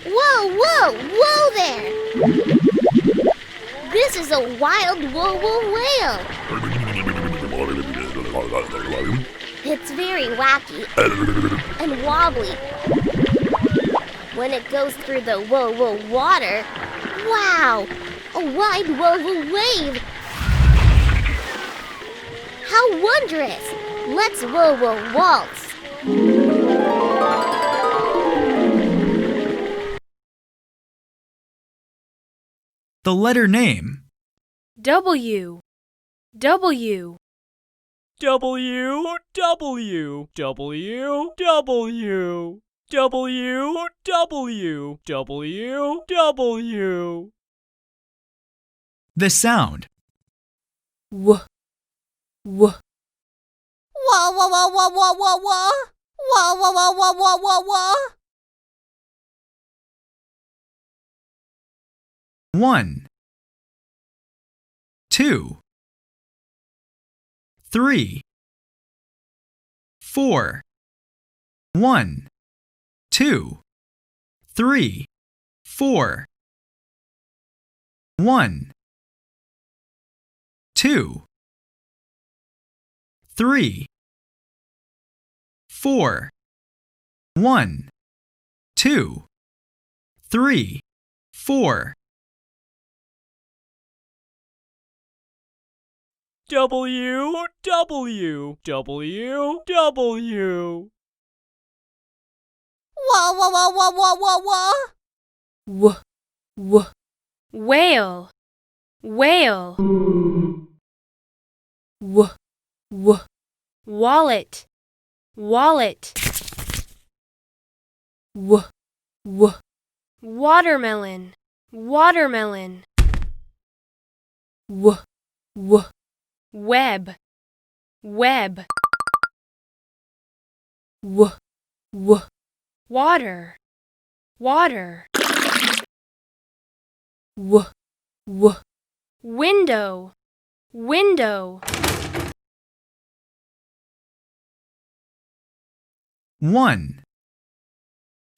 Whoa, whoa, whoa there! This is a wild whale. It's very wacky and wobbly. When it goes through the water, wow, a wide wave. How wondrous! Let's waltz. The letter name. W. W. W, W, W, W, W, W, W, W. The sound. W. W. Wah, wah, wah, wah, wah, wah, wah. Wah, wah, wah, wah, wah, wah, wah. 1, 2, 3, 4. 1, 2, 3, 4. 1, 2, 3, 4. 1, 2, 3, 4. W, W, W, W. Wah, wah, wah, wah, wah, wah, wah. W. W. Whale. Whale. W. W. Wallet. Wallet. W. W. Watermelon. Watermelon. W. W. Web. Web. W. W. Water. Water. W. W. Window. Window. 1,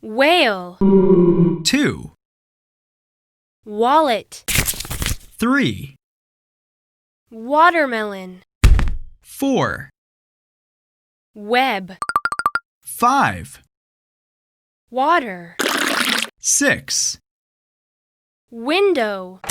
Whale. 2, Wallet. 3, Watermelon. 4, Web. 5, Water. 6. Window.